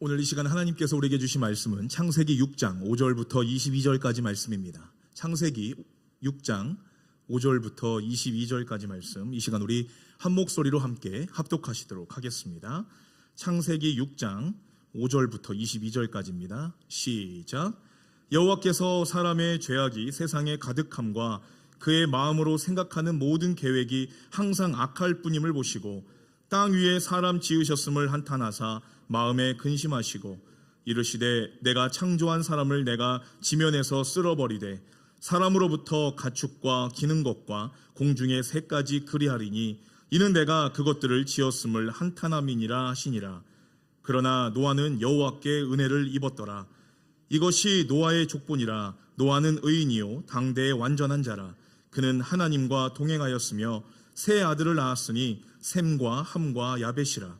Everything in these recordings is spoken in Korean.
오늘 이 시간 하나님께서 우리에게 주신 말씀은 창세기 6장 5절부터 22절까지 말씀입니다. 창세기 6장 5절부터 22절까지 말씀, 이 시간 우리 한 목소리로 함께 합독하시도록 하겠습니다. 창세기 6장 5절부터 22절까지입니다. 시작. 여호와께서 사람의 죄악이 세상에 가득함과 그의 마음으로 생각하는 모든 계획이 항상 악할 뿐임을 보시고 땅 위에 사람 지으셨음을 한탄하사 마음에 근심하시고 이르시되 내가 창조한 사람을 내가 지면에서 쓸어버리되 사람으로부터 가축과 기는 것과 공중의 새까지 그리하리니 이는 내가 그것들을 지었음을 한탄함이니라 하시니라. 그러나 노아는 여호와께 은혜를 입었더라. 이것이 노아의 족본이라. 노아는 의인이요 당대의 완전한 자라. 그는 하나님과 동행하였으며 세 아들을 낳았으니 셈과 함과 야벳이라.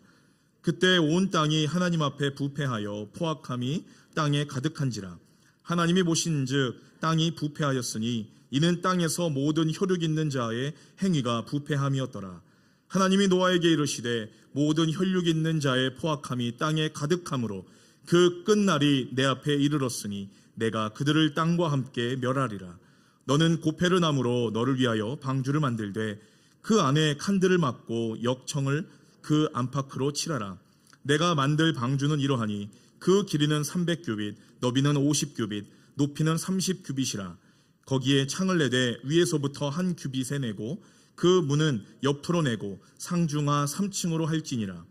그때 온 땅이 하나님 앞에 부패하여 포악함이 땅에 가득한지라. 하나님이 보신즉 땅이 부패하였으니 이는 땅에서 모든 혈육 있는 자의 행위가 부패함이었더라. 하나님이 노아에게 이르시되 모든 혈육 있는 자의 포악함이 땅에 가득함으로 그 끝날이 내 앞에 이르렀으니 내가 그들을 땅과 함께 멸하리라. 너는 고페르 나무로 너를 위하여 방주를 만들되 그 안에 칸들을 막고 역청을 그 안팎으로 칠하라. 내가 만들 방주는 이러하니 그 길이는 300규빗, 너비는 50규빗, 높이는 30규빗이라. 거기에 창을 내되 위에서부터 한 규빗에 내고 그 문은 옆으로 내고 상중하 3층으로 할지니라.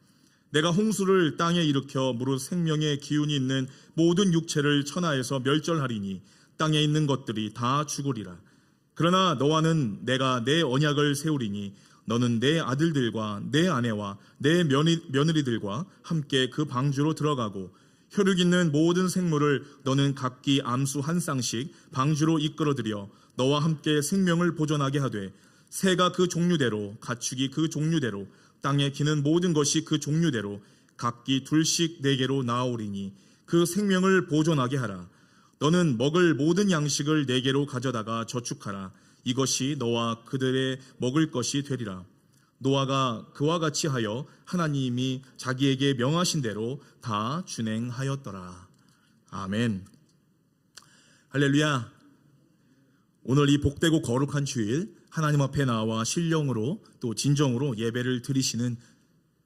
내가 홍수를 땅에 일으켜 무릇 생명의 기운이 있는 모든 육체를 천하에서 멸절하리니 땅에 있는 것들이 다 죽으리라. 그러나 너와는 내가 내 언약을 세우리니 너는 내 아들들과 내 아내와 내 며느리들과 함께 그 방주로 들어가고 혈육 있는 모든 생물을 너는 각기 암수 한 쌍씩 방주로 이끌어들여 너와 함께 생명을 보존하게 하되 새가 그 종류대로 가축이 그 종류대로 땅에 기는 모든 것이 그 종류대로 각기 둘씩 네개로 나아오리니 그 생명을 보존하게 하라. 너는 먹을 모든 양식을 네개로 가져다가 저축하라. 이것이 너와 그들의 먹을 것이 되리라. 노아가 그와 같이 하여 하나님이 자기에게 명하신 대로 다 준행하였더라. 아멘. 할렐루야. 오늘 이 복되고 거룩한 주일 하나님 앞에 나와 신령으로 또 진정으로 예배를 드리시는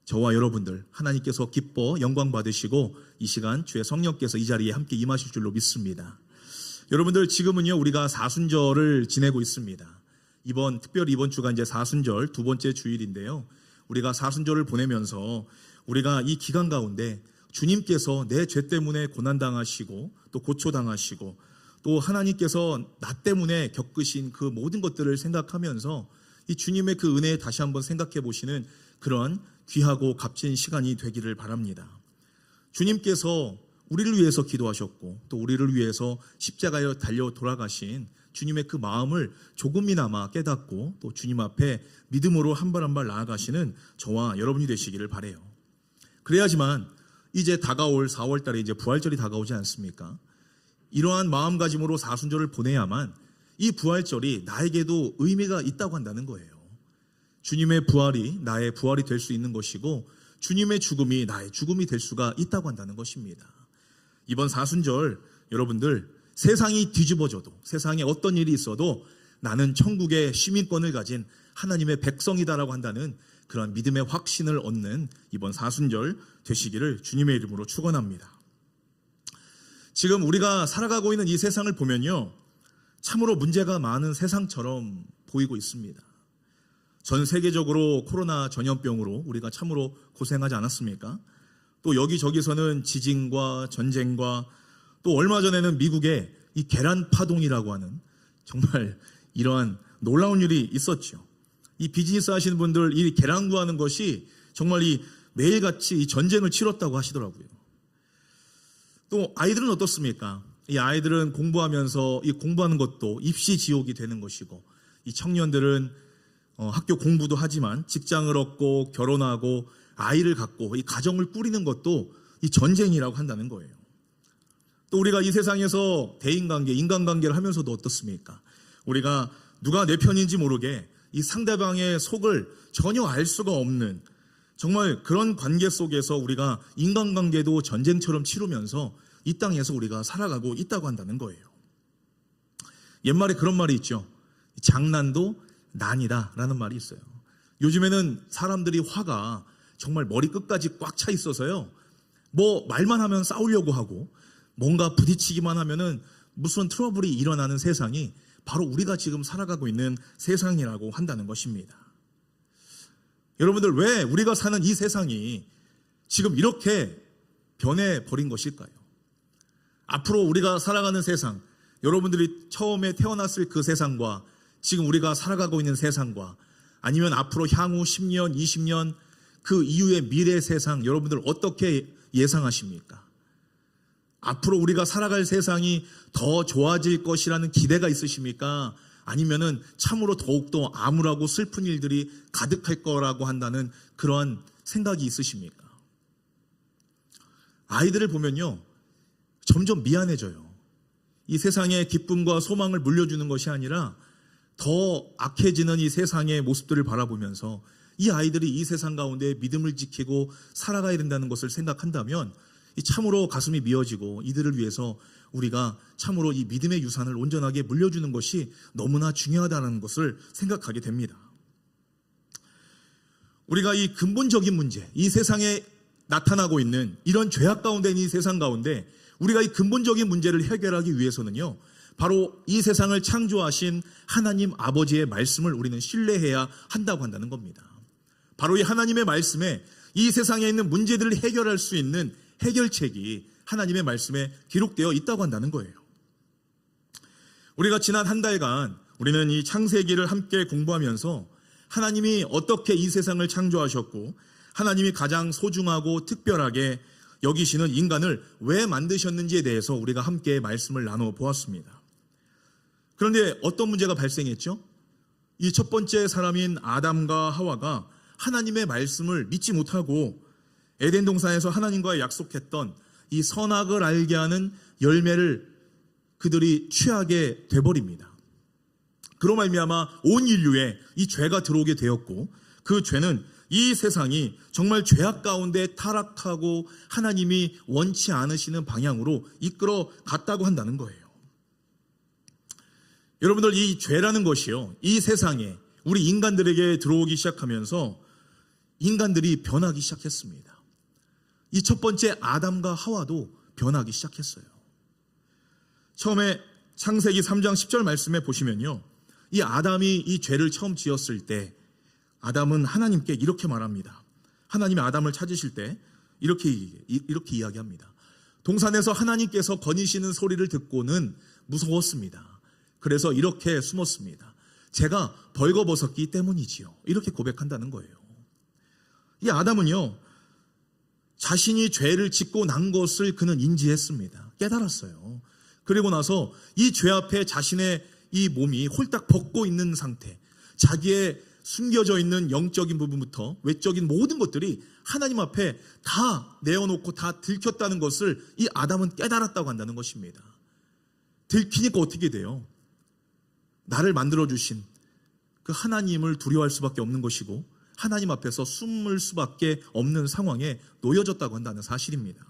저와 여러분들, 하나님께서 기뻐 영광 받으시고 이 시간 주의 성령께서 이 자리에 함께 임하실 줄로 믿습니다. 여러분들, 지금은요 우리가 사순절을 지내고 있습니다. 특별히 이번 주가 이제 사순절 두 번째 주일인데요, 우리가 사순절을 보내면서 우리가 이 기간 가운데 주님께서 내 죄 때문에 고난당하시고 또 고초당하시고 또 하나님께서 나 때문에 겪으신 그 모든 것들을 생각하면서 이 주님의 그 은혜에 다시 한번 생각해 보시는 그런 귀하고 값진 시간이 되기를 바랍니다. 주님께서 우리를 위해서 기도하셨고 또 우리를 위해서 십자가에 달려 돌아가신 주님의 그 마음을 조금이나마 깨닫고 또 주님 앞에 믿음으로 한 발 한 발 나아가시는 저와 여러분이 되시기를 바라요. 그래야지만 이제 다가올 4월 달에 이제 부활절이 다가오지 않습니까? 이러한 마음가짐으로 사순절을 보내야만 이 부활절이 나에게도 의미가 있다고 한다는 거예요. 주님의 부활이 나의 부활이 될 수 있는 것이고 주님의 죽음이 나의 죽음이 될 수가 있다고 한다는 것입니다. 이번 사순절 여러분들, 세상이 뒤집어져도 세상에 어떤 일이 있어도 나는 천국의 시민권을 가진 하나님의 백성이다라고 한다는 그런 믿음의 확신을 얻는 이번 사순절 되시기를 주님의 이름으로 축원합니다. 지금 우리가 살아가고 있는 이 세상을 보면요, 참으로 문제가 많은 세상처럼 보이고 있습니다. 전 세계적으로 코로나 전염병으로 우리가 참으로 고생하지 않았습니까? 또 여기저기서는 지진과 전쟁과 또 얼마 전에는 미국에 이 계란 파동이라고 하는 정말 이러한 놀라운 일이 있었죠. 이 비즈니스 하시는 분들 이 계란 구하는 것이 정말 이 매일같이 이 전쟁을 치렀다고 하시더라고요. 또 아이들은 어떻습니까? 이 아이들은 공부하면서 이 공부하는 것도 입시 지옥이 되는 것이고, 이 청년들은 학교 공부도 하지만 직장을 얻고 결혼하고 아이를 갖고 이 가정을 꾸리는 것도 이 전쟁이라고 한다는 거예요. 또 우리가 이 세상에서 대인관계, 인간관계를 하면서도 어떻습니까? 우리가 누가 내 편인지 모르게 이 상대방의 속을 전혀 알 수가 없는 정말 그런 관계 속에서 우리가 인간관계도 전쟁처럼 치르면서 이 땅에서 우리가 살아가고 있다고 한다는 거예요. 옛말에 그런 말이 있죠. 장난도 난이다 라는 말이 있어요. 요즘에는 사람들이 화가 정말 머리 끝까지 꽉 차 있어서요. 뭐 말만 하면 싸우려고 하고 뭔가 부딪히기만 하면은 무슨 트러블이 일어나는 세상이 바로 우리가 지금 살아가고 있는 세상이라고 한다는 것입니다. 여러분들, 왜 우리가 사는 이 세상이 지금 이렇게 변해버린 것일까요? 앞으로 우리가 살아가는 세상, 여러분들이 처음에 태어났을 그 세상과 지금 우리가 살아가고 있는 세상과 아니면 앞으로 향후 10년, 20년 그 이후의 미래 세상, 여러분들 어떻게 예상하십니까? 앞으로 우리가 살아갈 세상이 더 좋아질 것이라는 기대가 있으십니까? 아니면은 참으로 더욱더 암울하고 슬픈 일들이 가득할 거라고 한다는 그러한 생각이 있으십니까? 아이들을 보면요, 점점 미안해져요. 이 세상의 기쁨과 소망을 물려주는 것이 아니라 더 악해지는 이 세상의 모습들을 바라보면서 이 아이들이 이 세상 가운데 믿음을 지키고 살아가야 된다는 것을 생각한다면 참으로 가슴이 미어지고 이들을 위해서 우리가 참으로 이 믿음의 유산을 온전하게 물려주는 것이 너무나 중요하다는 것을 생각하게 됩니다. 우리가 이 근본적인 문제, 이 세상에 나타나고 있는 이런 죄악 가운데 있는 이 세상 가운데 우리가 이 근본적인 문제를 해결하기 위해서는요, 바로 이 세상을 창조하신 하나님 아버지의 말씀을 우리는 신뢰해야 한다고 한다는 겁니다. 바로 이 하나님의 말씀에 이 세상에 있는 문제들을 해결할 수 있는 해결책이 하나님의 말씀에 기록되어 있다고 한다는 거예요. 우리가 지난 한 달간 우리는 이 창세기를 함께 공부하면서 하나님이 어떻게 이 세상을 창조하셨고 하나님이 가장 소중하고 특별하게 여기시는 인간을 왜 만드셨는지에 대해서 우리가 함께 말씀을 나눠 보았습니다. 그런데 어떤 문제가 발생했죠? 이 첫 번째 사람인 아담과 하와가 하나님의 말씀을 믿지 못하고 에덴 동산에서 하나님과 약속했던 이 선악을 알게 하는 열매를 그들이 취하게 돼버립니다. 그로 말미암아 온 인류에 이 죄가 들어오게 되었고 그 죄는 이 세상이 정말 죄악 가운데 타락하고 하나님이 원치 않으시는 방향으로 이끌어 갔다고 한다는 거예요. 여러분들, 이 죄라는 것이요, 이 세상에 우리 인간들에게 들어오기 시작하면서 인간들이 변하기 시작했습니다. 이 첫 번째 아담과 하와도 변하기 시작했어요. 처음에 창세기 3장 10절 말씀에 보시면요, 이 아담이 이 죄를 처음 지었을 때 아담은 하나님께 이렇게 말합니다. 하나님이 아담을 찾으실 때 이렇게 이야기합니다. 동산에서 하나님께서 거니시는 소리를 듣고는 무서웠습니다. 그래서 이렇게 숨었습니다. 제가 벌거벗었기 때문이지요. 이렇게 고백한다는 거예요. 이 아담은요, 자신이 죄를 짓고 난 것을 그는 인지했습니다. 깨달았어요. 그리고 나서 이 죄 앞에 자신의 이 몸이 홀딱 벗고 있는 상태, 자기의 숨겨져 있는 영적인 부분부터 외적인 모든 것들이 하나님 앞에 다 내어놓고 다 들켰다는 것을 이 아담은 깨달았다고 한다는 것입니다. 들키니까 어떻게 돼요? 나를 만들어주신 그 하나님을 두려워할 수밖에 없는 것이고 하나님 앞에서 숨을 수밖에 없는 상황에 놓여졌다고 한다는 사실입니다.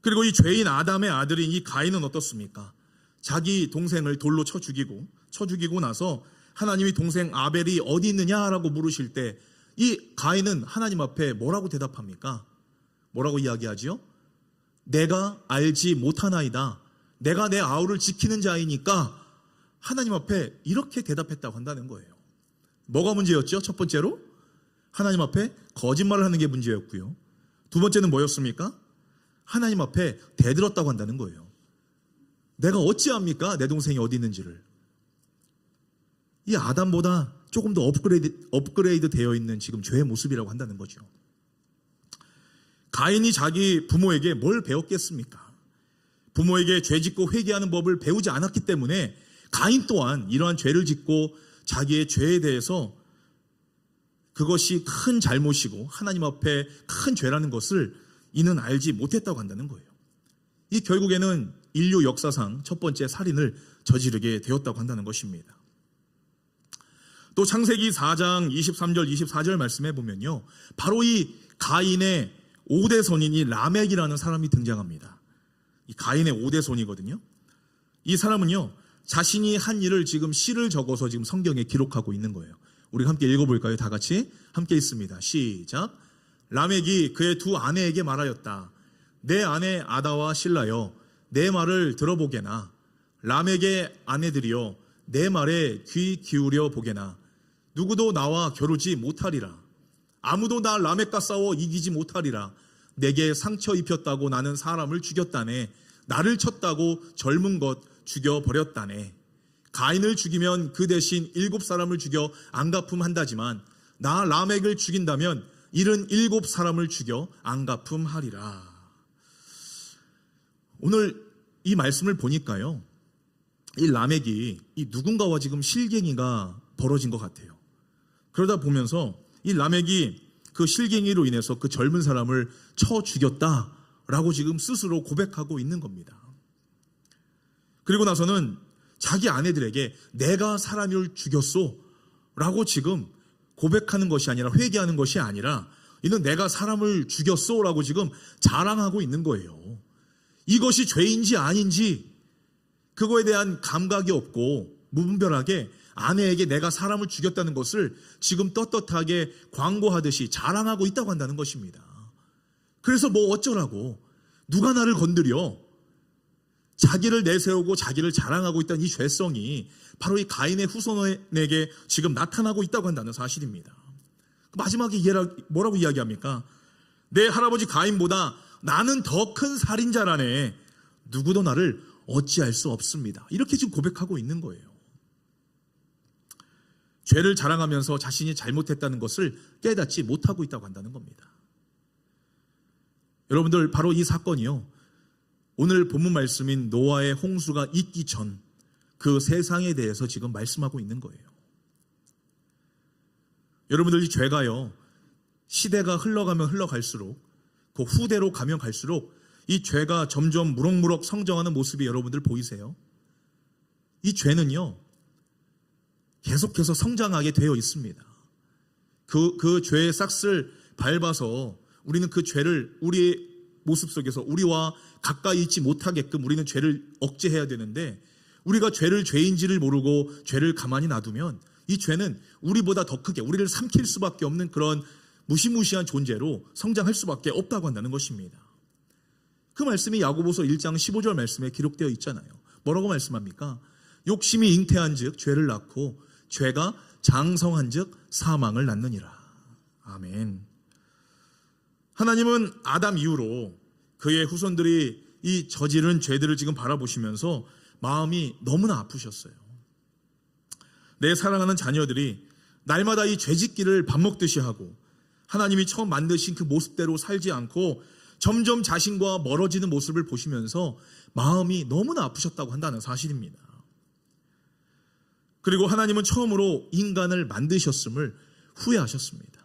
그리고 이 죄인 아담의 아들인 이 가인은 어떻습니까? 자기 동생을 돌로 쳐 죽이고 나서 하나님이 동생 아벨이 어디 있느냐라고 물으실 때 이 가인은 하나님 앞에 뭐라고 대답합니까? 뭐라고 이야기하지요? 내가 알지 못하나이다. 내가 내 아우를 지키는 자이니까 하나님 앞에 이렇게 대답했다고 한다는 거예요. 뭐가 문제였죠? 첫 번째로 하나님 앞에 거짓말을 하는 게 문제였고요. 두 번째는 뭐였습니까? 하나님 앞에 대들었다고 한다는 거예요. 내가 어찌합니까? 내 동생이 어디 있는지를. 이 아담보다 조금 더 업그레이드 되어 있는 지금 죄의 모습이라고 한다는 거죠. 가인이 자기 부모에게 뭘 배웠겠습니까? 부모에게 죄 짓고 회개하는 법을 배우지 않았기 때문에 가인 또한 이러한 죄를 짓고 자기의 죄에 대해서 그것이 큰 잘못이고 하나님 앞에 큰 죄라는 것을 이는 알지 못했다고 한다는 거예요. 이 결국에는 인류 역사상 첫 번째 살인을 저지르게 되었다고 한다는 것입니다. 또 창세기 4장 23절 24절 말씀해 보면요, 바로 이 가인의 5대 손인 이 라멕이라는 사람이 등장합니다. 이 가인의 5대 손이거든요. 이 사람은요, 자신이 한 일을 지금 시를 적어서 지금 성경에 기록하고 있는 거예요. 우리가 함께 읽어볼까요? 다 같이 함께 읽습니다. 시작. 라멕이 그의 두 아내에게 말하였다. 내 아내 아다와 실라여, 내 말을 들어보게나. 라멕의 아내들이여, 내 말에 귀 기울여 보게나. 누구도 나와 겨루지 못하리라. 아무도 나 라멕과 싸워 이기지 못하리라. 내게 상처 입혔다고 나는 사람을 죽였다네. 나를 쳤다고 젊은 것 죽여버렸다네. 가인을 죽이면 그 대신 7사람을 죽여 안갚음한다지만 나 라멕을 죽인다면 77사람을 죽여 안갚음하리라. 오늘 이 말씀을 보니까요, 이 라멕이 이 누군가와 지금 실갱이가 벌어진 것 같아요. 그러다 보면서 이 라멕이 그 실갱이로 인해서 그 젊은 사람을 쳐 죽였다라고 지금 스스로 고백하고 있는 겁니다. 그리고 나서는 자기 아내들에게 내가 사람을 죽였소 라고 지금 고백하는 것이 아니라, 회개하는 것이 아니라, 이는 내가 사람을 죽였소 라고 지금 자랑하고 있는 거예요. 이것이 죄인지 아닌지 그거에 대한 감각이 없고 무분별하게 아내에게 내가 사람을 죽였다는 것을 지금 떳떳하게 광고하듯이 자랑하고 있다고 한다는 것입니다. 그래서 뭐 어쩌라고, 누가 나를 건드려, 자기를 내세우고 자기를 자랑하고 있다는 이 죄성이 바로 이 가인의 후손에게 지금 나타나고 있다고 한다는 사실입니다. 마지막에 뭐라고 이야기합니까? 내 할아버지 가인보다 나는 더 큰 살인자라네. 누구도 나를 어찌할 수 없습니다. 이렇게 지금 고백하고 있는 거예요. 죄를 자랑하면서 자신이 잘못했다는 것을 깨닫지 못하고 있다고 한다는 겁니다. 여러분들, 바로 이 사건이요, 오늘 본문 말씀인 노아의 홍수가 있기 전 그 세상에 대해서 지금 말씀하고 있는 거예요. 여러분들, 이 죄가요, 시대가 흘러가면 흘러갈수록, 그 후대로 가면 갈수록 이 죄가 점점 무럭무럭 성장하는 모습이 여러분들 보이세요? 이 죄는요, 계속해서 성장하게 되어 있습니다. 그 죄의 싹을 밟아서 우리는 그 죄를 우리의 모습 속에서 우리와 가까이 있지 못하게끔 우리는 죄를 억제해야 되는데, 우리가 죄를 죄인지를 모르고 죄를 가만히 놔두면 이 죄는 우리보다 더 크게 우리를 삼킬 수밖에 없는 그런 무시무시한 존재로 성장할 수밖에 없다고 한다는 것입니다. 그 말씀이 야고보서 1장 15절 말씀에 기록되어 있잖아요. 뭐라고 말씀합니까? 욕심이 잉태한 즉 죄를 낳고 죄가 장성한 즉 사망을 낳느니라. 아멘. 하나님은 아담 이후로 그의 후손들이 이 저지른 죄들을 지금 바라보시면서 마음이 너무나 아프셨어요. 내 사랑하는 자녀들이 날마다 이 죄짓기를 밥 먹듯이 하고 하나님이 처음 만드신 그 모습대로 살지 않고 점점 자신과 멀어지는 모습을 보시면서 마음이 너무나 아프셨다고 한다는 사실입니다. 그리고 하나님은 처음으로 인간을 만드셨음을 후회하셨습니다.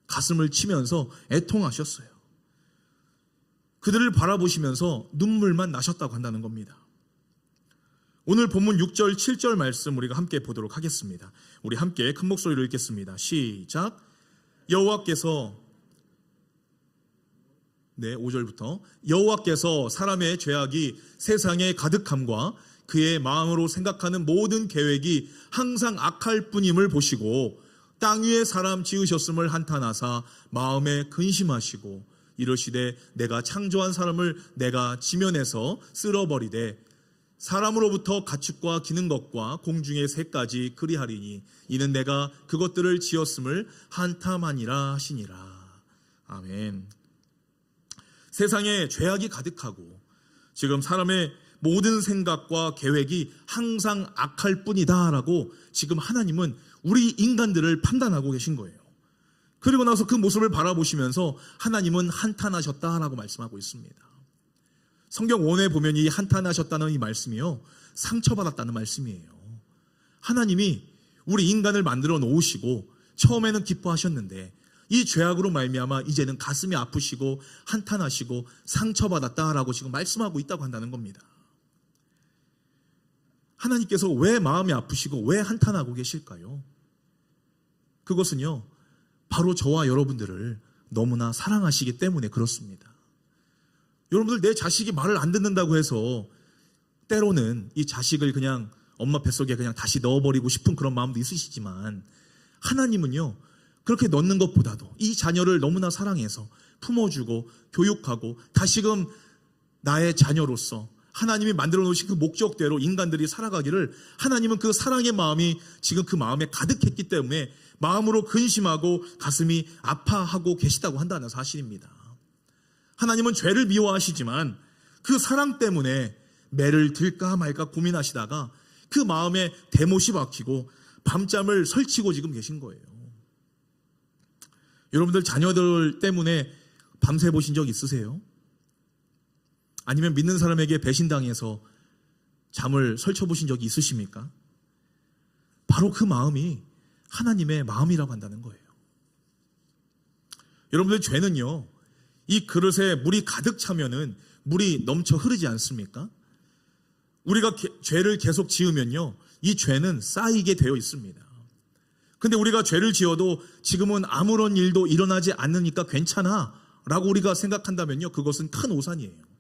가슴을 치면서 애통하셨어요. 그들을 바라보시면서 눈물만 나셨다고 한다는 겁니다. 오늘 본문 6절 7절 말씀 우리가 함께 보도록 하겠습니다. 우리 함께 큰 목소리로 읽겠습니다. 시작. 여호와께서 5절부터 여호와께서 사람의 죄악이 세상에 가득함과 그의 마음으로 생각하는 모든 계획이 항상 악할 뿐임을 보시고 땅 위에 사람 지으셨음을 한탄하사 마음에 근심하시고 이르시되 내가 창조한 사람을 내가 지면에서 쓸어버리되 사람으로부터 가축과 기는 것과 공중의 새까지 그리하리니 이는 내가 그것들을 지었음을 한탄하니라 하시니라. 아멘. 세상에 죄악이 가득하고 지금 사람의 모든 생각과 계획이 항상 악할 뿐이다라고 지금 하나님은 우리 인간들을 판단하고 계신 거예요. 그리고 나서 그 모습을 바라보시면서 하나님은 한탄하셨다라고 말씀하고 있습니다. 성경 원에 보면 이 한탄하셨다는 이 말씀이요, 상처받았다는 말씀이에요. 하나님이 우리 인간을 만들어 놓으시고 처음에는 기뻐하셨는데 이 죄악으로 말미암아 이제는 가슴이 아프시고 한탄하시고 상처받았다라고 지금 말씀하고 있다고 한다는 겁니다. 하나님께서 왜 마음이 아프시고 왜 한탄하고 계실까요? 그것은요, 바로 저와 여러분들을 너무나 사랑하시기 때문에 그렇습니다. 여러분들, 내 자식이 말을 안 듣는다고 해서 때로는 이 자식을 그냥 엄마 뱃속에 그냥 다시 넣어버리고 싶은 그런 마음도 있으시지만, 하나님은요, 그렇게 넣는 것보다도 이 자녀를 너무나 사랑해서 품어주고 교육하고 다시금 나의 자녀로서 하나님이 만들어 놓으신 그 목적대로 인간들이 살아가기를, 하나님은 그 사랑의 마음이 지금 그 마음에 가득했기 때문에 마음으로 근심하고 가슴이 아파하고 계시다고 한다는 사실입니다. 하나님은 죄를 미워하시지만 그 사랑 때문에 매를 들까 말까 고민하시다가 그 마음에 대못이 박히고 밤잠을 설치고 지금 계신 거예요. 여러분들 자녀들 때문에 밤새 보신 적 있으세요? 아니면 믿는 사람에게 배신당해서 잠을 설쳐보신 적이 있으십니까? 바로 그 마음이 하나님의 마음이라고 한다는 거예요. 여러분들, 죄는요, 이 그릇에 물이 가득 차면은 물이 넘쳐 흐르지 않습니까? 우리가 죄를 계속 지으면요, 이 죄는 쌓이게 되어 있습니다. 근데 우리가 죄를 지어도 지금은 아무런 일도 일어나지 않으니까 괜찮아 라고 우리가 생각한다면요, 그것은 큰 오산이에요.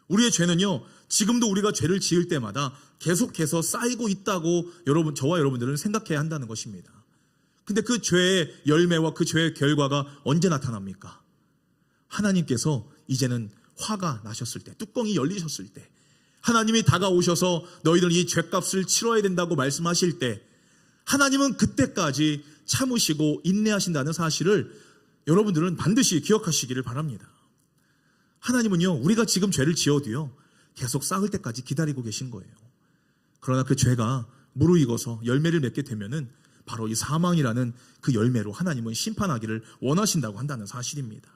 우리의 죄는요, 지금도 우리가 죄를 지을 때마다 계속해서 쌓이고 있다고 저와 여러분들은 생각해야 한다는 것입니다. 근데 그 죄의 열매와 그 죄의 결과가 언제 나타납니까? 하나님께서 이제는 화가 나셨을 때, 뚜껑이 열리셨을 때, 하나님이 다가오셔서 너희들 이 죄값을 치러야 된다고 말씀하실 때, 하나님은 그때까지 참으시고 인내하신다는 사실을 여러분들은 반드시 기억하시기를 바랍니다. 하나님은요, 우리가 지금 죄를 지어도요, 계속 쌓을 때까지 기다리고 계신 거예요. 그러나 그 죄가 무르익어서 열매를 맺게 되면은 바로 이 사망이라는 그 열매로 하나님은 심판하기를 원하신다고 한다는 사실입니다.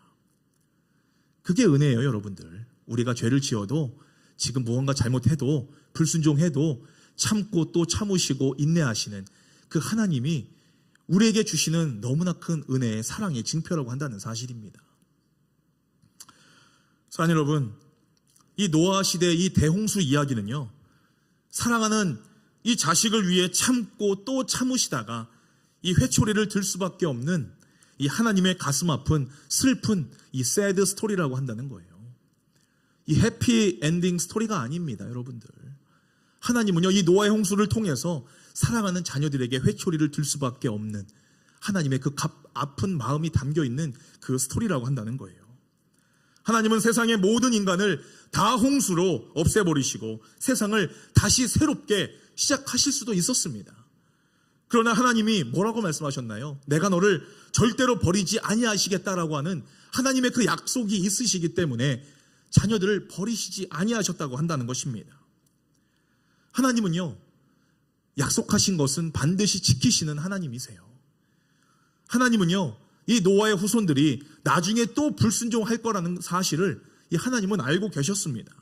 그게 은혜예요, 여러분들. 우리가 죄를 지어도, 지금 무언가 잘못해도, 불순종해도 참고 또 참으시고 인내하시는 그 하나님이 우리에게 주시는 너무나 큰 은혜의 사랑의 징표라고 한다는 사실입니다. 사랑하는 여러분, 이 노아 시대의 이 대홍수 이야기는요, 사랑하는 이 자식을 위해 참고 또 참으시다가 이 회초리를 들 수밖에 없는 이 하나님의 가슴 아픈 슬픈 이 새드 스토리라고 한다는 거예요. 이 해피 엔딩 스토리가 아닙니다, 여러분들. 하나님은요, 이 노아의 홍수를 통해서 사랑하는 자녀들에게 회초리를 들 수밖에 없는 하나님의 그 아픈 마음이 담겨있는 그 스토리라고 한다는 거예요. 하나님은 세상의 모든 인간을 다 홍수로 없애버리시고 세상을 다시 새롭게 시작하실 수도 있었습니다. 그러나 하나님이 뭐라고 말씀하셨나요? 내가 너를 절대로 버리지 아니하시겠다라고 하는 하나님의 그 약속이 있으시기 때문에 자녀들을 버리시지 아니하셨다고 한다는 것입니다. 하나님은요, 약속하신 것은 반드시 지키시는 하나님이세요. 하나님은요, 이 노아의 후손들이 나중에 또 불순종할 거라는 사실을 이 하나님은 알고 계셨습니다.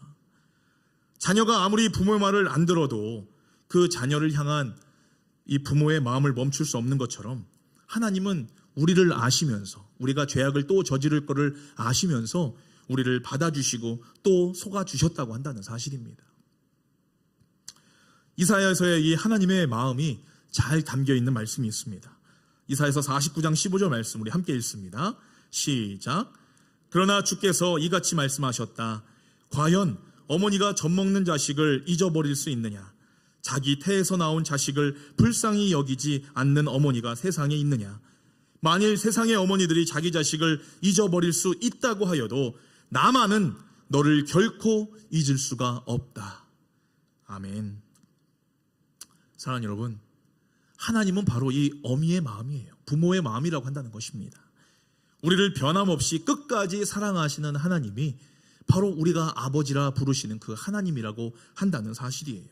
자녀가 아무리 부모의 말을 안 들어도 그 자녀를 향한 이 부모의 마음을 멈출 수 없는 것처럼 하나님은 우리를 아시면서, 우리가 죄악을 또 저지를 거를 아시면서 우리를 받아주시고 또 속아주셨다고 한다는 사실입니다. 이사야서의 이 하나님의 마음이 잘 담겨있는 말씀이 있습니다. 이사야서 49장 15절 말씀 우리 함께 읽습니다. 시작. 그러나 주께서 이같이 말씀하셨다. 과연 어머니가 젖먹는 자식을 잊어버릴 수 있느냐? 자기 태에서 나온 자식을 불쌍히 여기지 않는 어머니가 세상에 있느냐? 만일 세상의 어머니들이 자기 자식을 잊어버릴 수 있다고 하여도 나만은 너를 결코 잊을 수가 없다. 아멘. 사랑하는 여러분, 하나님은 바로 이 어미의 마음이에요. 부모의 마음이라고 한다는 것입니다. 우리를 변함없이 끝까지 사랑하시는 하나님이 바로 우리가 아버지라 부르시는 그 하나님이라고 한다는 사실이에요.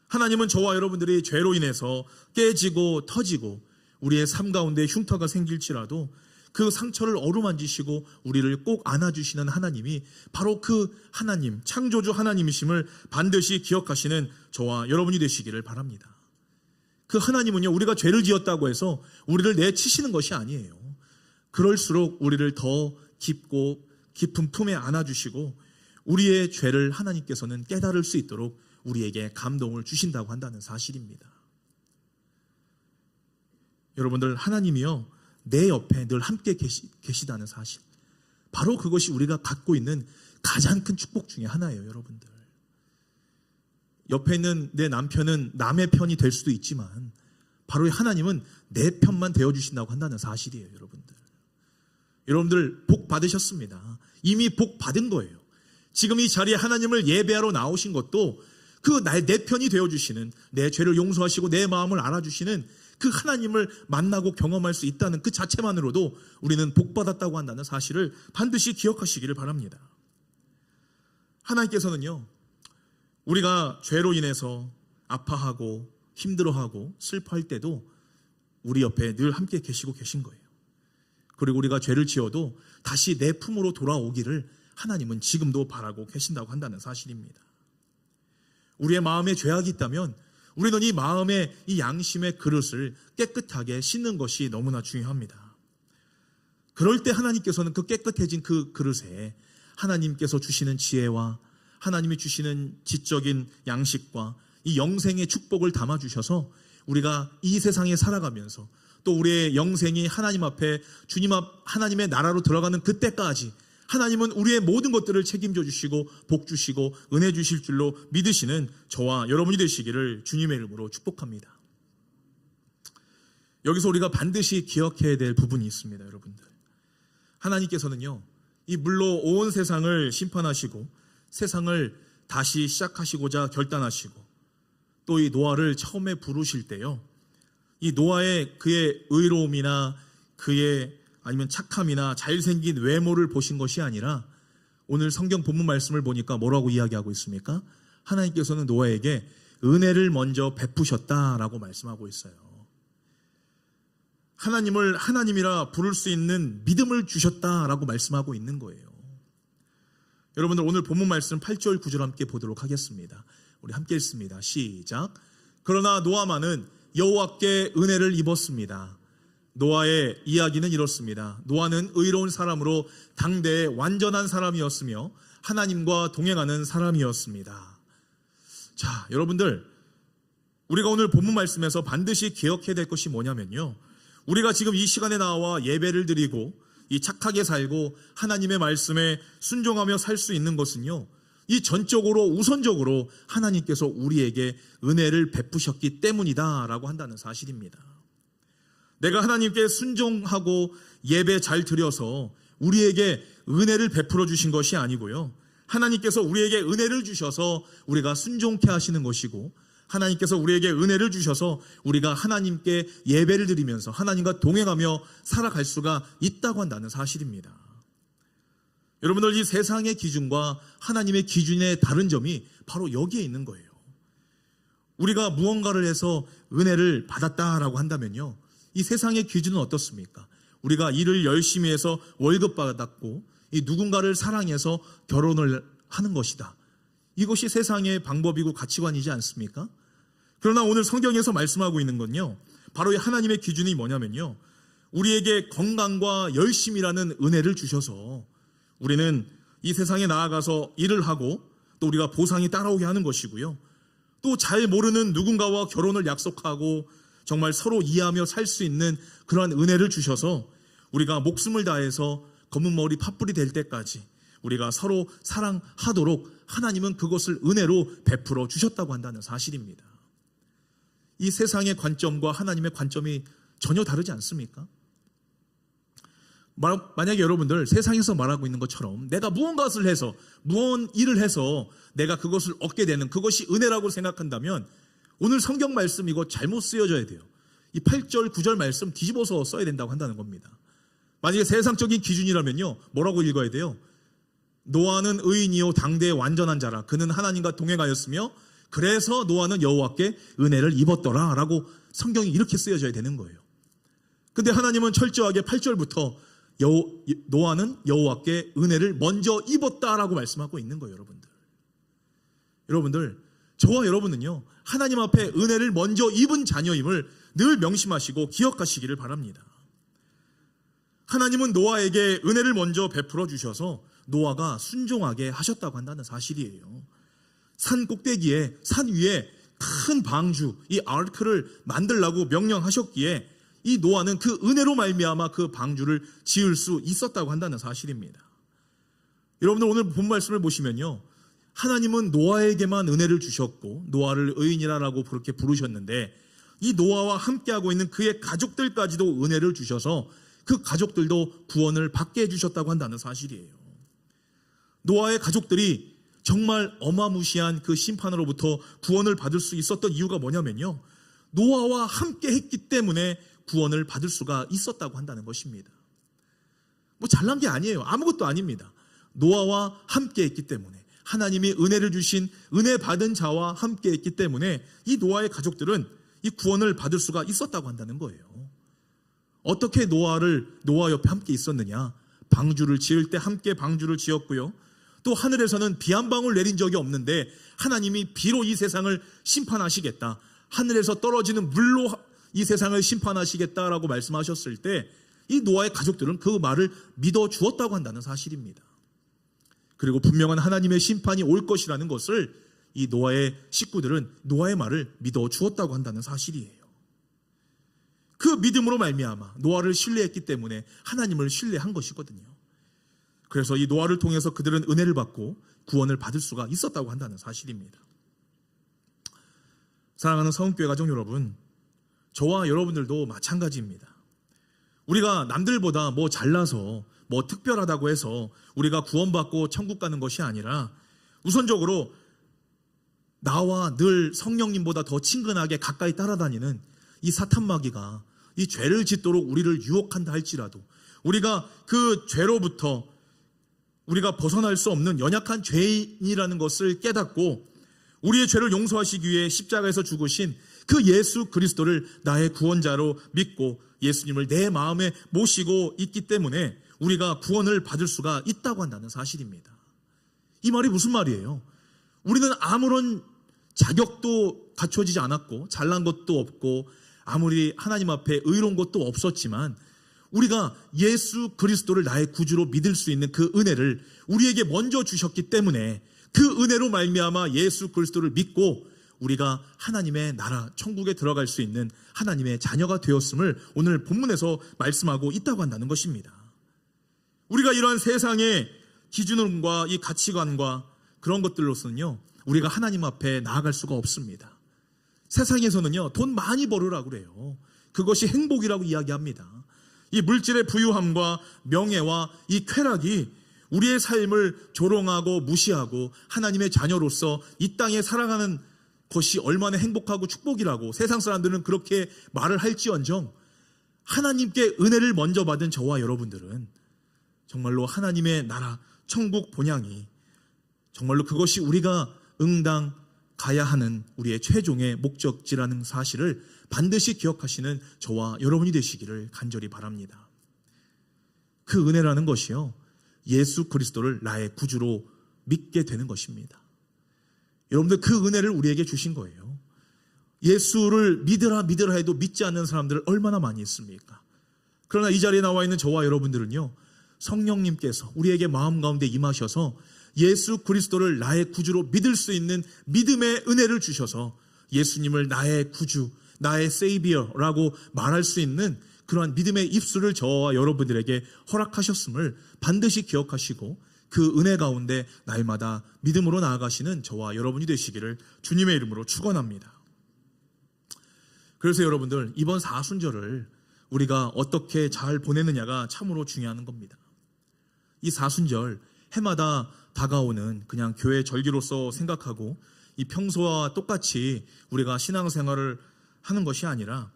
하나님은 저와 여러분들이 죄로 인해서 깨지고 터지고 우리의 삶 가운데 흉터가 생길지라도 그 상처를 어루만지시고 우리를 꼭 안아주시는 하나님이 바로 그 하나님, 창조주 하나님이심을 반드시 기억하시는 저와 여러분이 되시기를 바랍니다. 그 하나님은요, 우리가 죄를 지었다고 해서 우리를 내치시는 것이 아니에요. 그럴수록 우리를 더 깊은 품에 안아주시고 우리의 죄를 하나님께서는 깨달을 수 있도록 우리에게 감동을 주신다고 한다는 사실입니다. 여러분들, 하나님이요 내 옆에 늘 함께 계시다는 사실, 바로 그것이 우리가 갖고 있는 가장 큰 축복 중에 하나예요. 여러분들, 옆에 있는 내 남편은 남의 편이 될 수도 있지만 바로 하나님은 내 편만 되어주신다고 한다는 사실이에요. 여러분들 복 받으셨습니다. 이미 복 받은 거예요. 지금 이 자리에 하나님을 예배하러 나오신 것도 내 편이 되어주시는, 내 죄를 용서하시고 내 마음을 알아주시는 그 하나님을 만나고 경험할 수 있다는 그 자체만으로도 우리는 복 받았다고 한다는 사실을 반드시 기억하시기를 바랍니다. 하나님께서는요, 우리가 죄로 인해서 아파하고 힘들어하고 슬퍼할 때도 우리 옆에 늘 함께 계시고 계신 거예요. 그리고 우리가 죄를 지어도 다시 내 품으로 돌아오기를 하나님은 지금도 바라고 계신다고 한다는 사실입니다. 우리의 마음에 죄악이 있다면 우리는 이 마음의 이 양심의 그릇을 깨끗하게 씻는 것이 너무나 중요합니다. 그럴 때 하나님께서는 그 깨끗해진 그 그릇에 하나님께서 주시는 지혜와 하나님이 주시는 지적인 양식과 이 영생의 축복을 담아주셔서 우리가 이 세상에 살아가면서 또 우리의 영생이 하나님 앞에 하나님의 나라로 들어가는 그때까지 하나님은 우리의 모든 것들을 책임져 주시고 복 주시고 은혜 주실 줄로 믿으시는 저와 여러분이 되시기를 주님의 이름으로 축복합니다. 여기서 우리가 반드시 기억해야 될 부분이 있습니다. 여러분들, 하나님께서는요, 이 물로 온 세상을 심판하시고 세상을 다시 시작하시고자 결단하시고 또 이 노아를 처음에 부르실 때요, 이 노아의 그의 의로움이나 그의 아니면 착함이나 잘생긴 외모를 보신 것이 아니라 오늘 성경 본문 말씀을 보니까 뭐라고 이야기하고 있습니까? 하나님께서는 노아에게 은혜를 먼저 베푸셨다라고 말씀하고 있어요. 하나님을 하나님이라 부를 수 있는 믿음을 주셨다라고 말씀하고 있는 거예요. 여러분들, 오늘 본문 말씀 8절 9절 함께 보도록 하겠습니다. 우리 함께 읽습니다. 시작. 그러나 노아만은 여호와께 은혜를 입었습니다. 노아의 이야기는 이렇습니다. 노아는 의로운 사람으로 당대의 완전한 사람이었으며 하나님과 동행하는 사람이었습니다. 자, 여러분들, 우리가 오늘 본문 말씀에서 반드시 기억해야 될 것이 뭐냐면요, 우리가 지금 이 시간에 나와 예배를 드리고 이 착하게 살고 하나님의 말씀에 순종하며 살 수 있는 것은요, 이 전적으로 우선적으로 하나님께서 우리에게 은혜를 베푸셨기 때문이다라고 한다는 사실입니다. 내가 하나님께 순종하고 예배 잘 드려서 우리에게 은혜를 베풀어 주신 것이 아니고요, 하나님께서 우리에게 은혜를 주셔서 우리가 순종케 하시는 것이고, 하나님께서 우리에게 은혜를 주셔서 우리가 하나님께 예배를 드리면서 하나님과 동행하며 살아갈 수가 있다고 한다는 사실입니다. 여러분들, 이 세상의 기준과 하나님의 기준의 다른 점이 바로 여기에 있는 거예요. 우리가 무언가를 해서 은혜를 받았다라고 한다면요, 이 세상의 기준은 어떻습니까? 우리가 일을 열심히 해서 월급 받았고 이 누군가를 사랑해서 결혼을 하는 것이다. 이것이 세상의 방법이고 가치관이지 않습니까? 그러나 오늘 성경에서 말씀하고 있는 건요, 바로 이 하나님의 기준이 뭐냐면요, 우리에게 건강과 열심이라는 은혜를 주셔서 우리는 이 세상에 나아가서 일을 하고 또 우리가 보상이 따라오게 하는 것이고요, 또 잘 모르는 누군가와 결혼을 약속하고 정말 서로 이해하며 살 수 있는 그러한 은혜를 주셔서 우리가 목숨을 다해서 검은 머리 팥불이 될 때까지 우리가 서로 사랑하도록 하나님은 그것을 은혜로 베풀어 주셨다고 한다는 사실입니다. 이 세상의 관점과 하나님의 관점이 전혀 다르지 않습니까? 만약에 여러분들 세상에서 말하고 있는 것처럼 내가 무언가를 해서 무언 일을 해서 내가 그것을 얻게 되는 그것이 은혜라고 생각한다면 오늘 성경 말씀 이거 잘못 쓰여져야 돼요. 이 8절 9절 말씀 뒤집어서 써야 된다고 한다는 겁니다. 만약에 세상적인 기준이라면요, 뭐라고 읽어야 돼요? 노아는 의인이요 당대의 완전한 자라. 그는 하나님과 동행하였으며 그래서 노아는 여호와께 은혜를 입었더라 라고 성경이 이렇게 쓰여져야 되는 거예요. 근데 하나님은 철저하게 8절부터 노아는 여호와께 은혜를 먼저 입었다라고 말씀하고 있는 거예요. 여러분들, 저와 여러분은요, 하나님 앞에 은혜를 먼저 입은 자녀임을 늘 명심하시고 기억하시기를 바랍니다. 하나님은 노아에게 은혜를 먼저 베풀어 주셔서 노아가 순종하게 하셨다고 한다는 사실이에요. 산 꼭대기에, 산 위에 큰 방주, 이 아르크를 만들라고 명령하셨기에 이 노아는 그 은혜로 말미암아 그 방주를 지을 수 있었다고 한다는 사실입니다. 여러분들 오늘 본 말씀을 보시면요, 하나님은 노아에게만 은혜를 주셨고 노아를 의인이라고 그렇게 부르셨는데 이 노아와 함께하고 있는 그의 가족들까지도 은혜를 주셔서 그 가족들도 구원을 받게 해주셨다고 한다는 사실이에요. 노아의 가족들이 정말 어마무시한 그 심판으로부터 구원을 받을 수 있었던 이유가 뭐냐면요, 노아와 함께 했기 때문에 구원을 받을 수가 있었다고 한다는 것입니다. 뭐 잘난 게 아니에요. 아무것도 아닙니다. 노아와 함께 했기 때문에, 하나님이 은혜를 주신 은혜 받은 자와 함께 했기 때문에 이 노아의 가족들은 이 구원을 받을 수가 있었다고 한다는 거예요. 어떻게 노아 옆에 함께 있었느냐? 방주를 지을 때 함께 방주를 지었고요. 또 하늘에서는 비 한 방울 내린 적이 없는데 하나님이 비로 이 세상을 심판하시겠다, 하늘에서 떨어지는 물로 이 세상을 심판하시겠다라고 말씀하셨을 때 이 노아의 가족들은 그 말을 믿어 주었다고 한다는 사실입니다. 그리고 분명한 하나님의 심판이 올 것이라는 것을 이 노아의 식구들은 노아의 말을 믿어 주었다고 한다는 사실이에요. 그 믿음으로 말미암아 노아를 신뢰했기 때문에 하나님을 신뢰한 것이거든요. 그래서 이 노아를 통해서 그들은 은혜를 받고 구원을 받을 수가 있었다고 한다는 사실입니다. 사랑하는 서은교회 가족 여러분, 저와 여러분들도 마찬가지입니다. 우리가 남들보다 뭐 잘나서 뭐 특별하다고 해서 우리가 구원받고 천국 가는 것이 아니라 우선적으로 나와 늘 성령님보다 더 친근하게 가까이 따라다니는 이 사탄마귀가 이 죄를 짓도록 우리를 유혹한다 할지라도 우리가 그 죄로부터 우리가 벗어날 수 없는 연약한 죄인이라는 것을 깨닫고 우리의 죄를 용서하시기 위해 십자가에서 죽으신 그 예수 그리스도를 나의 구원자로 믿고 예수님을 내 마음에 모시고 있기 때문에 우리가 구원을 받을 수가 있다고 한다는 사실입니다. 이 말이 무슨 말이에요? 우리는 아무런 자격도 갖춰지지 않았고 잘난 것도 없고 아무리 하나님 앞에 의로운 것도 없었지만 우리가 예수 그리스도를 나의 구주로 믿을 수 있는 그 은혜를 우리에게 먼저 주셨기 때문에 그 은혜로 말미암아 예수 그리스도를 믿고 우리가 하나님의 나라 천국에 들어갈 수 있는 하나님의 자녀가 되었음을 오늘 본문에서 말씀하고 있다고 한다는 것입니다. 우리가 이러한 세상의 기준과 이 가치관과 그런 것들로서는요, 우리가 하나님 앞에 나아갈 수가 없습니다. 세상에서는요, 돈 많이 벌으라고 그래요. 그것이 행복이라고 이야기합니다. 이 물질의 부유함과 명예와 이 쾌락이 우리의 삶을 조롱하고 무시하고 하나님의 자녀로서 이 땅에 살아가는 것이 얼마나 행복하고 축복이라고 세상 사람들은 그렇게 말을 할지언정 하나님께 은혜를 먼저 받은 저와 여러분들은 정말로 하나님의 나라 천국 본향이 정말로 그것이 우리가 응당 가야 하는 우리의 최종의 목적지라는 사실을 반드시 기억하시는 저와 여러분이 되시기를 간절히 바랍니다. 그 은혜라는 것이요, 예수 그리스도를 나의 구주로 믿게 되는 것입니다. 여러분들 그 은혜를 우리에게 주신 거예요. 예수를 믿으라 해도 믿지 않는 사람들을 얼마나 많이 있습니까? 그러나 이 자리에 나와 있는 저와 여러분들은요, 성령님께서 우리에게 마음 가운데 임하셔서 예수 그리스도를 나의 구주로 믿을 수 있는 믿음의 은혜를 주셔서 예수님을 나의 구주, 나의 세이비어라고 말할 수 있는 그러한 믿음의 입술을 저와 여러분들에게 허락하셨음을 반드시 기억하시고 그 은혜 가운데 날마다 믿음으로 나아가시는 저와 여러분이 되시기를 주님의 이름으로 축원합니다. 그래서 여러분들, 이번 사순절을 우리가 어떻게 잘 보내느냐가 참으로 중요한 겁니다. 이 사순절 해마다 다가오는 그냥 교회 절기로서 생각하고 이 평소와 똑같이 우리가 신앙생활을 하는 것이 아니라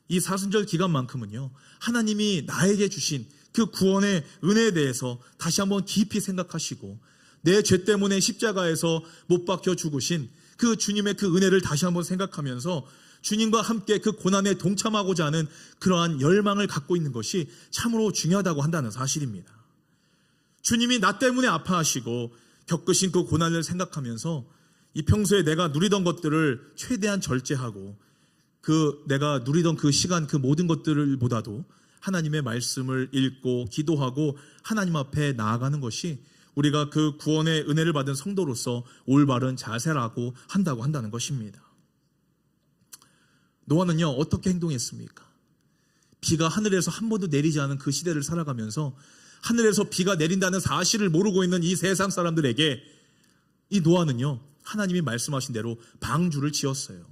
이 사순절 기간만큼은요, 하나님이 나에게 주신 그 구원의 은혜에 대해서 다시 한번 깊이 생각하시고 내 죄 때문에 십자가에서 못 박혀 죽으신 그 주님의 그 은혜를 다시 한번 생각하면서 주님과 함께 그 고난에 동참하고자 하는 그러한 열망을 갖고 있는 것이 참으로 중요하다고 한다는 사실입니다. 주님이 나 때문에 아파하시고 겪으신 그 고난을 생각하면서 이 평소에 내가 누리던 것들을 최대한 절제하고 그 내가 누리던 그 시간 그 모든 것들보다도 하나님의 말씀을 읽고 기도하고 하나님 앞에 나아가는 것이 우리가 그 구원의 은혜를 받은 성도로서 올바른 자세라고 한다고 한다는 것입니다. 노아는요, 어떻게 행동했습니까? 비가 하늘에서 한 번도 내리지 않은 그 시대를 살아가면서 하늘에서 비가 내린다는 사실을 모르고 있는 이 세상 사람들에게 이 노아는요, 하나님이 말씀하신 대로 방주를 지었어요.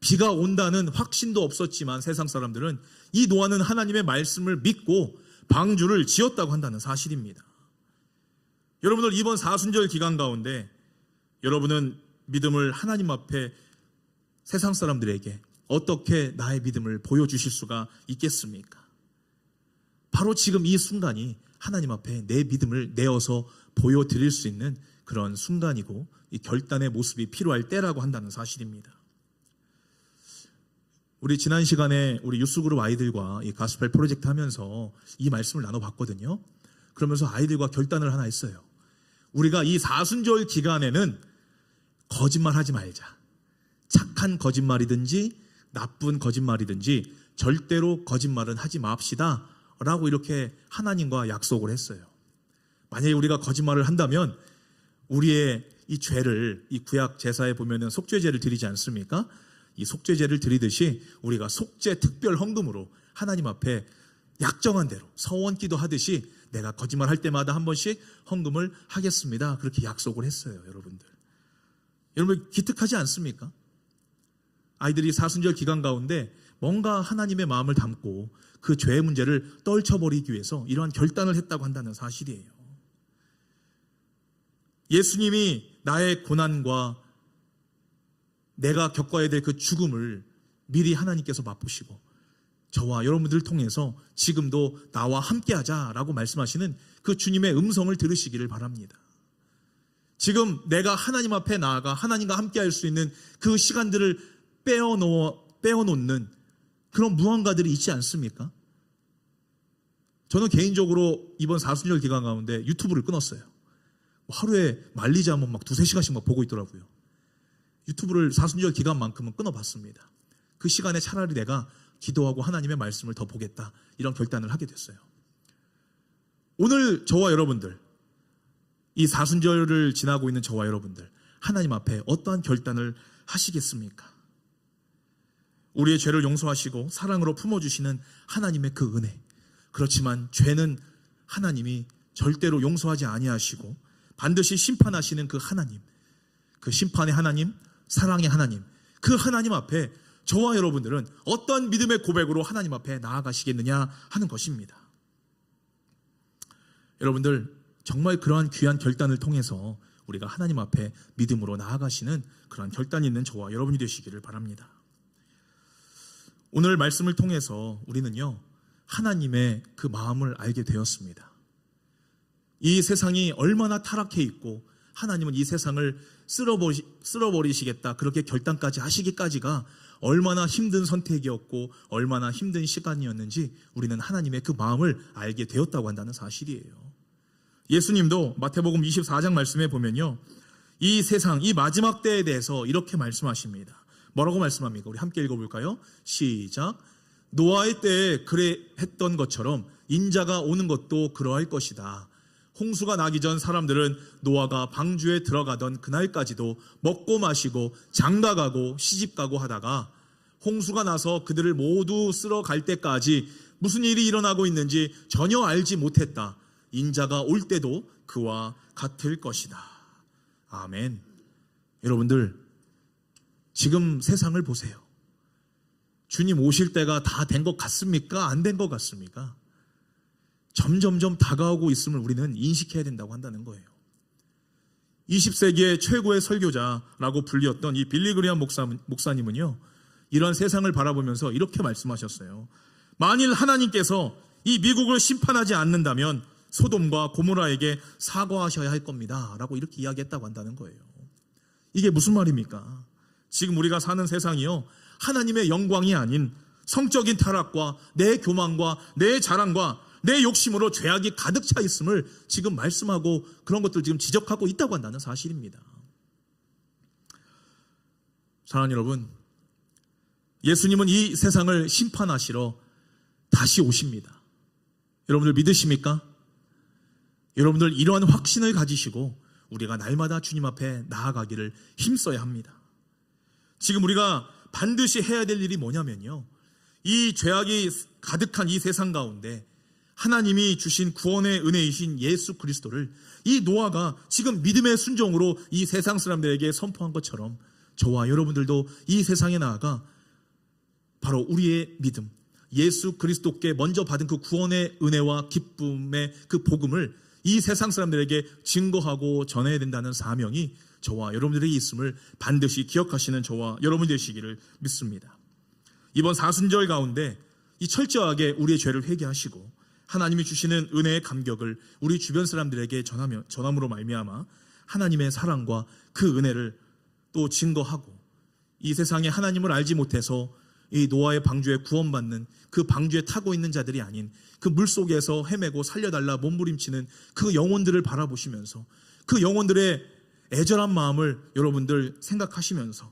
비가 온다는 확신도 없었지만 세상 사람들은 이 노아는 하나님의 말씀을 믿고 방주를 지었다고 한다는 사실입니다. 여러분들 이번 사순절 기간 가운데 여러분은 믿음을 하나님 앞에 세상 사람들에게 어떻게 나의 믿음을 보여주실 수가 있겠습니까? 바로 지금 이 순간이 하나님 앞에 내 믿음을 내어서 보여드릴 수 있는 그런 순간이고 이 결단의 모습이 필요할 때라고 한다는 사실입니다. 우리 지난 시간에 우리 유스그룹 아이들과 이 가스펠 프로젝트 하면서 이 말씀을 나눠봤거든요. 그러면서 아이들과 결단을 하나 했어요. 우리가 이 사순절 기간에는 거짓말하지 말자. 착한 거짓말이든지 나쁜 거짓말이든지 절대로 거짓말은 하지 맙시다 라고 이렇게 하나님과 약속을 했어요. 만약에 우리가 거짓말을 한다면 우리의 이 죄를 이 구약 제사에 보면은 속죄제를 드리지 않습니까? 이 속죄제를 드리듯이 우리가 속죄 특별 헌금으로 하나님 앞에 약정한 대로 서원기도 하듯이 내가 거짓말할 때마다 한 번씩 헌금을 하겠습니다. 그렇게 약속을 했어요, 여러분들. 여러분 기특하지 않습니까? 아이들이 사순절 기간 가운데 뭔가 하나님의 마음을 담고 그 죄의 문제를 떨쳐버리기 위해서 이러한 결단을 했다고 한다는 사실이에요. 예수님이 나의 고난과 내가 겪어야 될 그 죽음을 미리 하나님께서 맛보시고 저와 여러분들을 통해서 지금도 나와 함께하자라고 말씀하시는 그 주님의 음성을 들으시기를 바랍니다. 지금 내가 하나님 앞에 나아가 하나님과 함께할 수 있는 그 시간들을 빼어놓는 그런 무언가들이 있지 않습니까? 저는 개인적으로 이번 사순절 기간 가운데 유튜브를 끊었어요. 하루에 말리지 않으면 막 2-3시간씩 막 보고 있더라고요. 유튜브를 사순절 기간만큼은 끊어봤습니다. 그 시간에 차라리 내가 기도하고 하나님의 말씀을 더 보겠다 이런 결단을 하게 됐어요. 오늘 저와 여러분들 이 사순절을 지나고 있는 저와 여러분들 하나님 앞에 어떠한 결단을 하시겠습니까? 우리의 죄를 용서하시고 사랑으로 품어주시는 하나님의 그 은혜, 그렇지만 죄는 하나님이 절대로 용서하지 아니하시고 반드시 심판하시는 그 하나님, 그 심판의 하나님, 사랑의 하나님, 그 하나님 앞에 저와 여러분들은 어떤 믿음의 고백으로 하나님 앞에 나아가시겠느냐 하는 것입니다. 여러분들 정말 그러한 귀한 결단을 통해서 우리가 하나님 앞에 믿음으로 나아가시는 그러한 결단이 있는 저와 여러분이 되시기를 바랍니다. 오늘 말씀을 통해서 우리는요 하나님의 그 마음을 알게 되었습니다. 이 세상이 얼마나 타락해 있고 하나님은 이 세상을 쓸어버리시겠다 그렇게 결단까지 하시기까지가 얼마나 힘든 선택이었고 얼마나 힘든 시간이었는지 우리는 하나님의 그 마음을 알게 되었다고 한다는 사실이에요. 예수님도 마태복음 24장 말씀에 보면요 이 세상, 이 마지막 때에 대해서 이렇게 말씀하십니다. 뭐라고 말씀합니까? 우리 함께 읽어볼까요? 시작. 노아의 때에 그래 했던 것처럼 인자가 오는 것도 그러할 것이다. 홍수가 나기 전 사람들은 노아가 방주에 들어가던 그날까지도 먹고 마시고 장가가고 시집가고 하다가 홍수가 나서 그들을 모두 쓸어갈 때까지 무슨 일이 일어나고 있는지 전혀 알지 못했다. 인자가 올 때도 그와 같을 것이다. 아멘. 여러분들 지금 세상을 보세요. 주님 오실 때가 다 된 것 같습니까? 안 된 것 같습니까? 점점점 다가오고 있음을 우리는 인식해야 된다고 한다는 거예요. 20세기의 최고의 설교자라고 불렸던 이 빌리 그리엄 목사님은요 이런 세상을 바라보면서 이렇게 말씀하셨어요. 만일 하나님께서 이 미국을 심판하지 않는다면 소돔과 고모라에게 사과하셔야 할 겁니다 라고 이렇게 이야기했다고 한다는 거예요. 이게 무슨 말입니까? 지금 우리가 사는 세상이요 하나님의 영광이 아닌 성적인 타락과 내 교만과 내 자랑과 내 욕심으로 죄악이 가득 차 있음을 지금 말씀하고 그런 것들을 지금 지적하고 있다고 한다는 사실입니다. 사랑하는 여러분, 예수님은 이 세상을 심판하시러 다시 오십니다. 여러분들 믿으십니까? 여러분들 이러한 확신을 가지시고 우리가 날마다 주님 앞에 나아가기를 힘써야 합니다. 지금 우리가 반드시 해야 될 일이 뭐냐면요 이 죄악이 가득한 이 세상 가운데 하나님이 주신 구원의 은혜이신 예수 그리스도를 이 노아가 지금 믿음의 순종으로 이 세상 사람들에게 선포한 것처럼 저와 여러분들도 이 세상에 나아가 바로 우리의 믿음, 예수 그리스도께 먼저 받은 그 구원의 은혜와 기쁨의 그 복음을 이 세상 사람들에게 증거하고 전해야 된다는 사명이 저와 여러분들에게 있음을 반드시 기억하시는 저와 여러분 되시기를 믿습니다. 이번 사순절 가운데 이 철저하게 우리의 죄를 회개하시고 하나님이 주시는 은혜의 감격을 우리 주변 사람들에게 전함으로 말미암아 하나님의 사랑과 그 은혜를 또 증거하고 이 세상에 하나님을 알지 못해서 이 노아의 방주에 구원받는 그 방주에 타고 있는 자들이 아닌 그 물속에서 헤매고 살려달라 몸부림치는 그 영혼들을 바라보시면서 그 영혼들의 애절한 마음을 여러분들 생각하시면서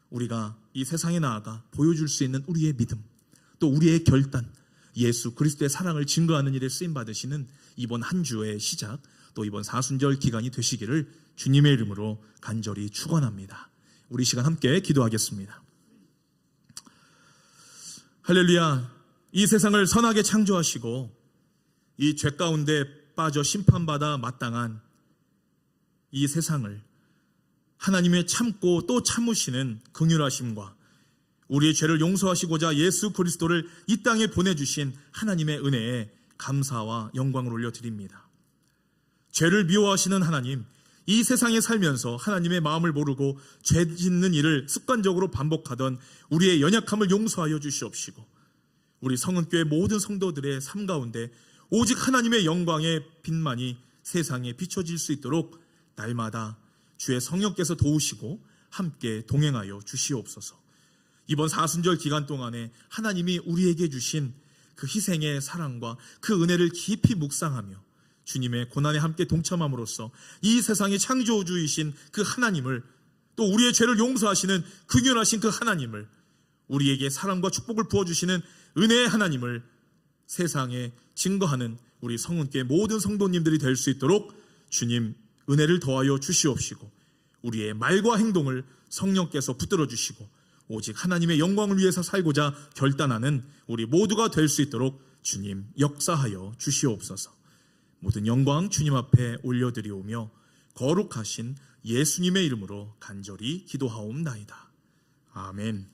우리가 이 세상에 나아가 보여줄 수 있는 우리의 믿음, 또 우리의 결단, 예수 그리스도의 사랑을 증거하는 일에 쓰임받으시는 이번 한 주의 시작, 또 이번 사순절 기간이 되시기를 주님의 이름으로 간절히 축원합니다. 우리 시간 함께 기도하겠습니다. 할렐루야. 이 세상을 선하게 창조하시고 이 죄 가운데 빠져 심판받아 마땅한 이 세상을 하나님의 참고 또 참으시는 긍휼하심과 우리의 죄를 용서하시고자 예수 그리스도를 이 땅에 보내주신 하나님의 은혜에 감사와 영광을 올려드립니다. 죄를 미워하시는 하나님, 이 세상에 살면서 하나님의 마음을 모르고 죄 짓는 일을 습관적으로 반복하던 우리의 연약함을 용서하여 주시옵시고 우리 성은교회 모든 성도들의 삶 가운데 오직 하나님의 영광의 빛만이 세상에 비춰질 수 있도록 날마다 주의 성령께서 도우시고 함께 동행하여 주시옵소서. 이번 사순절 기간 동안에 하나님이 우리에게 주신 그 희생의 사랑과 그 은혜를 깊이 묵상하며 주님의 고난에 함께 동참함으로써 이 세상의 창조주이신 그 하나님을, 또 우리의 죄를 용서하시는 긍휼하신 그 하나님을, 우리에게 사랑과 축복을 부어주시는 은혜의 하나님을 세상에 증거하는 우리 성은교회 모든 성도님들이 될 수 있도록 주님 은혜를 더하여 주시옵시고 우리의 말과 행동을 성령께서 붙들어 주시고 오직 하나님의 영광을 위해서 살고자 결단하는 우리 모두가 될 수 있도록 주님 역사하여 주시옵소서. 모든 영광 주님 앞에 올려드리오며 거룩하신 예수님의 이름으로 간절히 기도하옵나이다. 아멘.